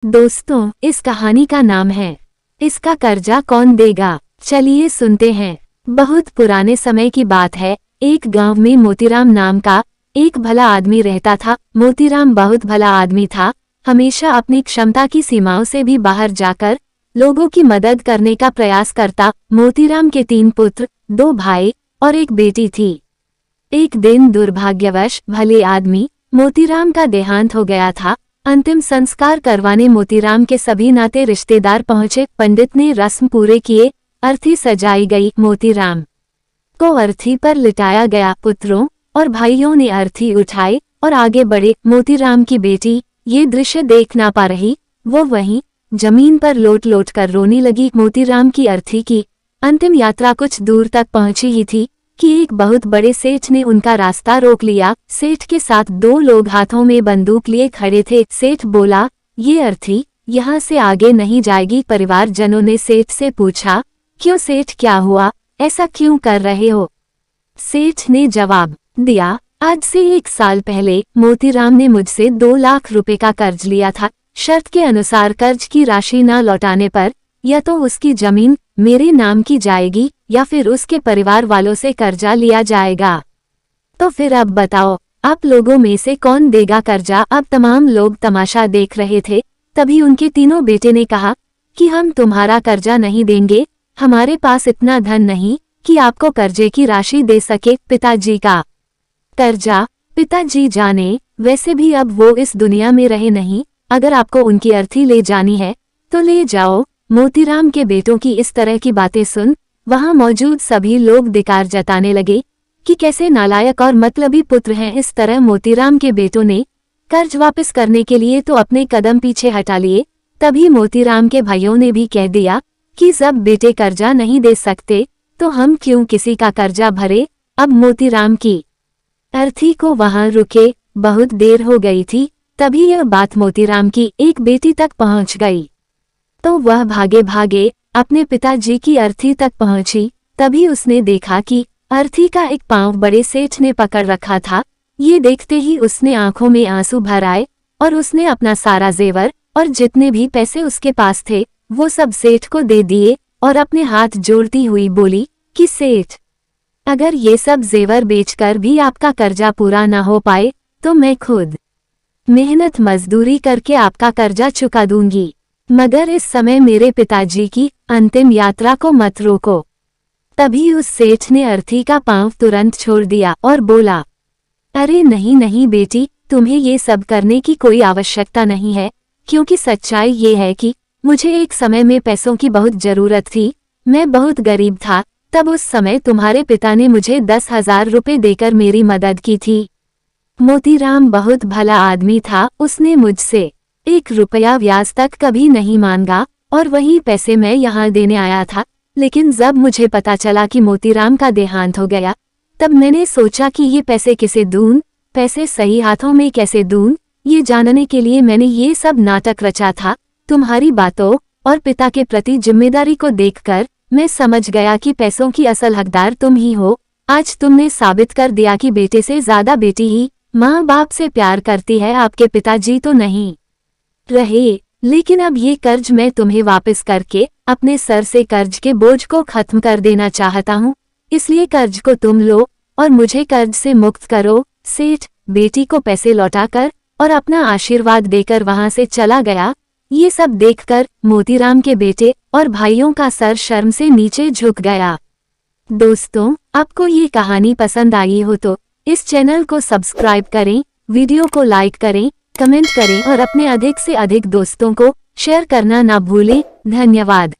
दोस्तों, इस कहानी का नाम है इसका कर्जा कौन देगा। चलिए सुनते हैं। बहुत पुराने समय की बात है। एक गांव में मोतीराम नाम का एक भला आदमी रहता था। मोतीराम बहुत भला आदमी था। हमेशा अपनी क्षमता की सीमाओं से भी बाहर जाकर लोगों की मदद करने का प्रयास करता। मोतीराम के 3 पुत्र, 2 भाई और एक बेटी थी। एक दिन दुर्भाग्यवश भले आदमी मोतीराम का देहांत हो गया था। अंतिम संस्कार करवाने मोतीराम के सभी नाते रिश्तेदार पहुंचे। पंडित ने रस्म पूरे किए, अर्थी सजाई गई। मोतीराम को अर्थी पर लिटाया गया। पुत्रों और भाइयों ने अर्थी उठाई और आगे बढ़े। मोतीराम की बेटी ये दृश्य देख ना पा रही, वो वहीं जमीन पर लोट लोट कर रोने लगी। मोतीराम की अर्थी की अंतिम यात्रा कुछ दूर तक पहुंची ही थी कि एक बहुत बड़े सेठ ने उनका रास्ता रोक लिया। सेठ के साथ 2 लोग हाथों में बंदूक लिए खड़े थे। सेठ बोला, ये अर्थी यहाँ से आगे नहीं जाएगी। परिवारजनों ने सेठ से पूछा, क्यों सेठ, क्या हुआ, ऐसा क्यों कर रहे हो? सेठ ने जवाब दिया, आज से 1 साल पहले मोतीराम ने मुझसे 2 लाख रुपए का कर्ज लिया था। शर्त के अनुसार कर्ज की राशि न लौटाने पर या तो उसकी जमीन मेरे नाम की जाएगी या फिर उसके परिवार वालों से कर्जा लिया जाएगा। तो फिर अब बताओ, आप लोगों में से कौन देगा कर्जा? अब तमाम लोग तमाशा देख रहे थे। तभी उनके तीनों बेटे ने कहा कि हम तुम्हारा कर्जा नहीं देंगे, हमारे पास इतना धन नहीं कि आपको कर्जे की राशि दे सके। पिताजी का कर्जा पिताजी जाने, वैसे भी अब वो इस दुनिया में रहे नहीं। अगर आपको उनकी अर्थी ले जानी है तो ले जाओ। मोतीराम के बेटों की इस तरह की बातें सुन वहां मौजूद सभी लोग धिक्कार जताने लगे कि कैसे नालायक और मतलबी पुत्र हैं। इस तरह मोतीराम के बेटों ने कर्ज वापस करने के लिए तो अपने कदम पीछे हटा लिए। तभी मोतीराम के भाइयों ने भी कह दिया कि जब बेटे कर्जा नहीं दे सकते तो हम क्यों किसी का कर्जा भरे। अब मोतीराम की अर्थी को वहां रुके बहुत देर हो गई थी। तभी यह बात मोतीराम की एक बेटी तक पहुंच गई, तो वह भागे भागे अपने पिताजी की अर्थी तक पहुंची। तभी उसने देखा कि अर्थी का एक पांव बड़े सेठ ने पकड़ रखा था। ये देखते ही उसने आंखों में आंसू भर आए और उसने अपना सारा जेवर और जितने भी पैसे उसके पास थे वो सब सेठ को दे दिए और अपने हाथ जोड़ती हुई बोली कि सेठ, अगर ये सब जेवर बेचकर भी आपका कर्जा पूरा ना हो पाए तो मैं खुद मेहनत मजदूरी करके आपका कर्जा चुका दूंगी, मगर इस समय मेरे पिताजी की अंतिम यात्रा को मत रोको। तभी उस सेठ ने अर्थी का पांव तुरंत छोड़ दिया और बोला, अरे नहीं नहीं बेटी, तुम्हें ये सब करने की कोई आवश्यकता नहीं है, क्योंकि सच्चाई ये है कि मुझे एक समय में पैसों की बहुत जरूरत थी। मैं बहुत गरीब था। तब उस समय तुम्हारे पिता ने मुझे 10,000 रुपए देकर मेरी मदद की थी। मोतीराम बहुत भला आदमी था। उसने मुझसे 1 रुपया ब्याज तक कभी नहीं मांगा और वही पैसे मैं यहाँ देने आया था। लेकिन जब मुझे पता चला कि मोतीराम का देहांत हो गया, तब मैंने सोचा कि ये पैसे किसे दूं, पैसे सही हाथों में कैसे दूं, ये जानने के लिए मैंने ये सब नाटक रचा था। तुम्हारी बातों और पिता के प्रति जिम्मेदारी को देखकर मैं समझ गया कि पैसों की असल हकदार तुम ही हो। आज तुमने साबित कर दिया कि बेटे से ज्यादा बेटी ही माँ बाप से प्यार करती है। आपके पिताजी तो नहीं रहे, लेकिन अब ये कर्ज मैं तुम्हें वापस करके अपने सर से कर्ज के बोझ को खत्म कर देना चाहता हूँ। इसलिए कर्ज को तुम लो और मुझे कर्ज से मुक्त करो। सेठ बेटी को पैसे लौटाकर और अपना आशीर्वाद देकर वहां से चला गया। ये सब देखकर मोतीराम के बेटे और भाइयों का सर शर्म से नीचे झुक गया। दोस्तों, आपको ये कहानी पसंद आई हो तो इस चैनल को सब्सक्राइब करें, वीडियो को लाइक करें, कमेंट करें और अपने अधिक से अधिक दोस्तों को शेयर करना ना भूलें। धन्यवाद।